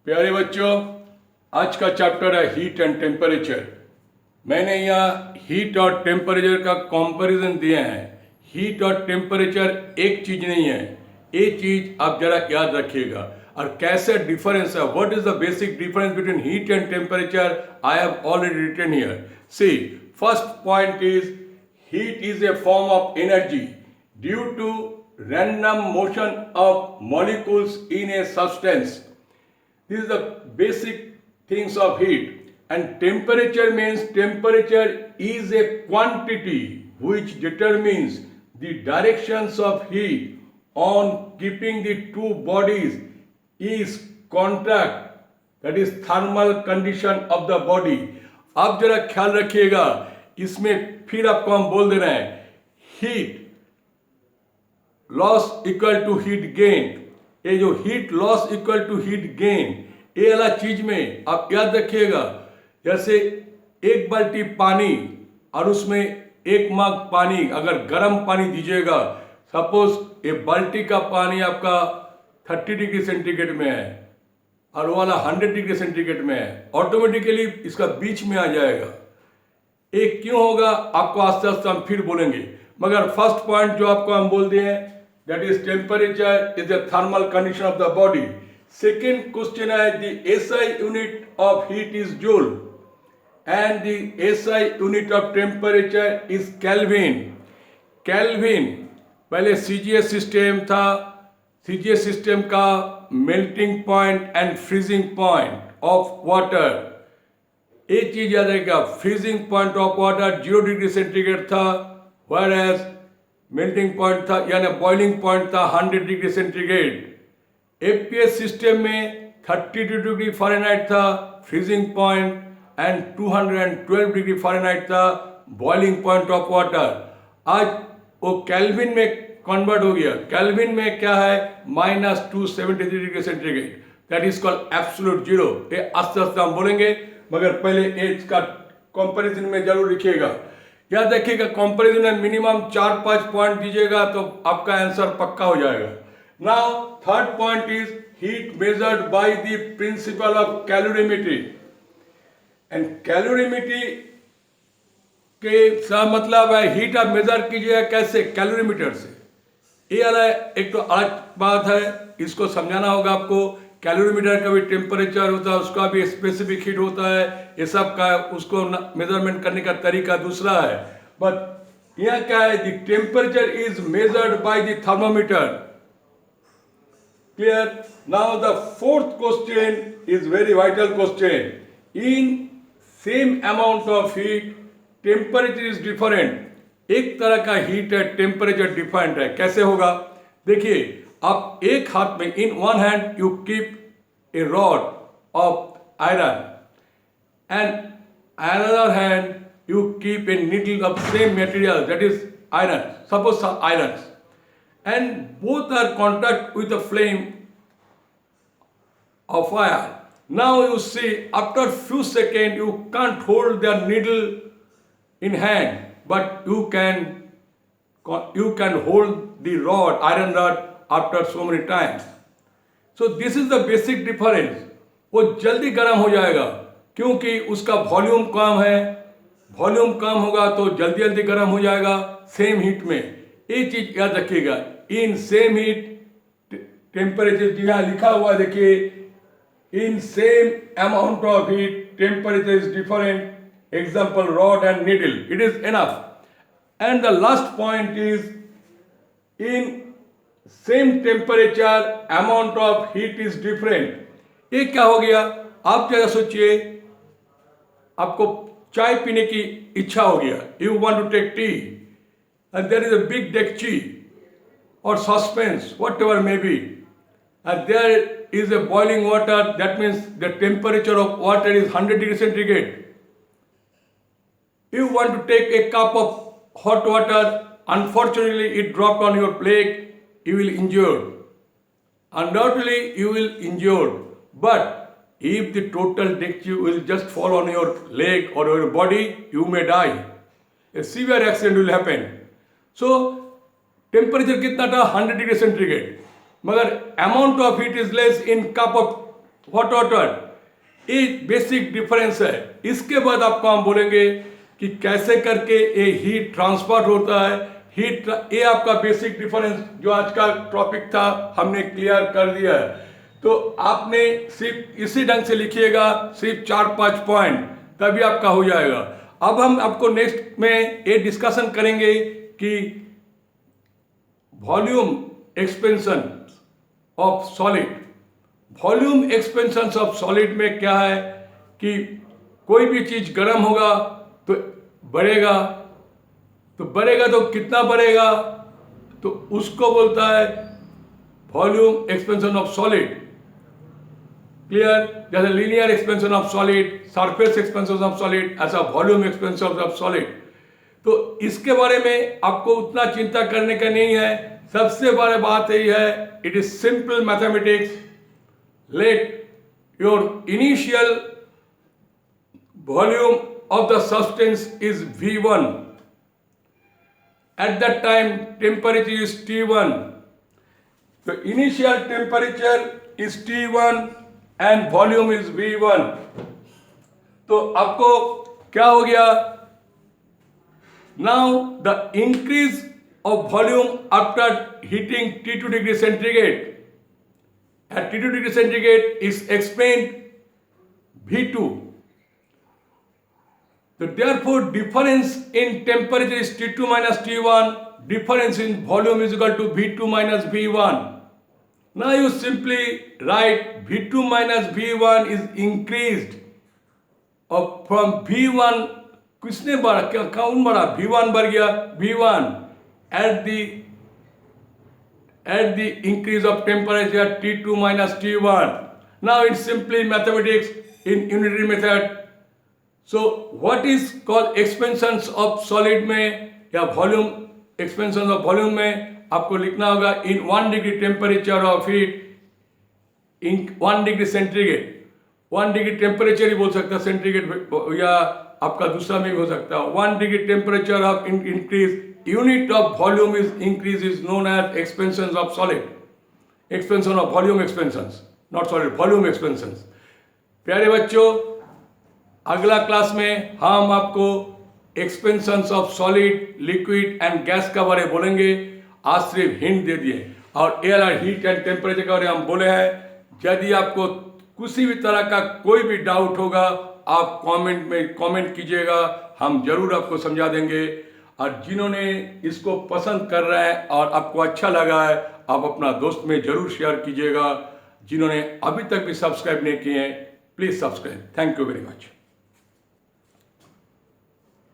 प्यारे बच्चों, आज का चैप्टर है हीट एंड टेम्परेचर। मैंने यहाँ हीट और टेम्परेचर का कंपैरिजन दिया है। हीट और टेम्परेचर एक चीज नहीं है, ये चीज आप जरा याद रखिएगा। और कैसे डिफरेंस है, what is the basic difference between heat and temperature, I have already written here. See, first point is heat is a form of energy due to random motion of molecules in a substance. This is the basic things of heat. And temperature means temperature is a quantity which determines the directions of heat on keeping the two bodies is contact, that is thermal condition of the body. आप जरा ख्याल रखिएगा, इसमें फिर आपको हम बोल दे रहे हैं heat loss equal to heat gain. ये जो heat loss equal to heat gain, ये वाला चीज में आप याद रखिएगा। जैसे एक बाल्टी पानी और उसमें एक मग पानी, अगर गर्म पानी दीजिएगा, सपोज ये बाल्टी का पानी आपका 30 डिग्री सेंटीग्रेड में है और वो वाला 100 डिग्री सेंटीग्रेड में है, ऑटोमेटिकली इसका बीच में आ जाएगा। एक क्यों होगा आपको आस्ते आस्ते हम फिर बोलेंगे, मगर फर्स्ट पॉइंट जो आपको हम बोल दिए हैं, that is temperature is the thermal condition of the body. Second question है the SI unit of heat is joule and the SI unit of temperature is kelvin. Kelvin पहले सीजीएस सिस्टम था, CGS system का melting point and freezing point of water. एक चीज याद रखिएगा, freezing point of water 0 degree centigrade था, whereas melting point था यानी बॉइलिंग पॉइंट था 100 डिग्री सेंटीग्रेड। एफपीएस सिस्टम में 32 डिग्री फ़ारेनहाइट था freezing point and 212 degree Fahrenheit था बॉइलिंग पॉइंट ऑफ वाटर। आज वो केल्विन में कन्वर्ट हो गया। केल्विन में क्या है, -273 degree centigrade, that is called absolute zero. ये आस्ते आस्ते हम बोलेंगे, मगर पहले एज का कंपैरिजन में जरूर लिखिएगा। याद रखिएगा, कंपैरिजन में मिनिमम 4-5 पॉइंट दीजिएगा तो आपका आंसर पक्का हो जाएगा। Now third point is heat measured by the principle of calorimetry. And calorimetry के का मतलब है हीट आप मेजर कीजिएगा कैसे, कैलोरीमीटर से। ये वाला एक तो अलग बात है, इसको समझाना होगा आपको। कैलोरीमीटर का भी टेम्परेचर होता है, उसका भी स्पेसिफिक हीट होता है, ये सब का उसको मेजरमेंट करने का तरीका दूसरा है। बट यहाँ क्या है, the temperature is measured by the thermometer. Clear? Now the fourth question is very vital question. In same amount of heat temperature is different. एक तरह का हीट है, टेम्परेचर डिफरेंट है। कैसे होगा, देखिए, आप एक हाथ में, in one hand you keep a rod of iron and another hand you keep a needle of same material, that is iron, suppose iron, and both are contact with the flame of fire. Now you see, after few seconds you can't hold the needle in hand, but you can hold the rod, iron rod, after so many times. So this is the basic difference. वो जल्दी गर्म हो जाएगा क्योंकि उसका volume कम है। Volume कम होगा तो जल्दी जल्दी गर्म हो जाएगा सेम हीट में। ये चीज याद रखिएगा। इन सेम हीट टेम्परेचर यहाँ लिखा हुआ है, देखिए, in same amount of heat temperature is different, example rod and needle, it is enough. And the last point is in same temperature amount of heat is different। ये क्या हो गया, आप जरा सोचिए, आपको चाय पीने की इच्छा हो गया, you want to take tea and there is a big dekchi or suspense, whatever may be, and there is a boiling water, that means the temperature of water is 100 degree centigrade. You want to take a cup of hot water, unfortunately it dropped on your plate, you will injure. Undoubtedly you will injure, but if the total dekchi will just fall on your leg or your body, you may die. A severe accident will happen. So temperature कितना था, 100 degree centigrade, मगर amount of heat is less in cup of hot water, ये basic difference है। इसके बाद आपको हम बोलेंगे कि कैसे करके ये हीट ट्रांसफर होता है। ये आपका बेसिक डिफरेंस जो आज का टॉपिक था हमने क्लियर कर दिया है। तो आपने सिर्फ इसी ढंग से लिखिएगा, सिर्फ 4-5 पॉइंट, तभी आपका हो जाएगा। अब हम आपको नेक्स्ट में ये डिस्कशन करेंगे कि volume expansion of solid. Volume expansion of solid में क्या है कि कोई भी चीज गर्म होगा तो बढ़ेगा, तो कितना बढ़ेगा, तो उसको बोलता है volume expansion of solid. Clear? जैसे linear expansion of solid, surface expansion of solid, ऐसा वॉल्यूम एक्सपेंशन ऑफ सॉलिड। तो इसके बारे में आपको उतना चिंता करने का नहीं है। सबसे बड़ी बात यही है, it is simple mathematics. Let your initial volume of the substance is V1. At that time temperature is T1. The initial temperature is T1 and volume is V1. तो आपको क्या हो गया? Now the increase of volume after heating T2 degree centigrade at T2 degree centigrade is explained V2. So therefore difference in temperature is T2 minus T1, difference in volume is equal to V2 minus V1. Now you simply write V2 minus V1 is increased from V1, किसने बढ़ा, कौन बढ़ा? V1 बढ़ गया, V1 at the increase of temperature T2 minus T1. Now it's simply mathematics in unitary method. So what is called expansions of solid में या volume expansion of volume में आपको लिखना होगा in 1 degree temperature of heat in 1 degree centigrade. 1 degree temperature ही बोल सकता है, सेंटीग्रेड या आपका दूसरा में भी हो सकता है। 1 degree temperature of increase unit of volume is increase is known as expansion of solid. Expansion of volume expansion, not solid, volume expansion. प्यारे बच्चों, अगला क्लास में हम आपको expansions of solid, liquid and gas का बारे बोलेंगे। आज सिर्फ हिंट दे दिए और एयर और हीट एंड टेम्परेचर के बारे में हम बोले हैं। यदि आपको किसी भी तरह का कोई भी डाउट होगा आप कमेंट में कमेंट कीजिएगा, हम जरूर आपको समझा देंगे। और जिन्होंने इसको पसंद कर रहे हैं और आपको अच्छा लगा है, आप अपना दोस्त में जरूर शेयर कीजिएगा। जिन्होंने अभी तक भी सब्सक्राइब नहीं किए हैं, please subscribe. Thank you very much.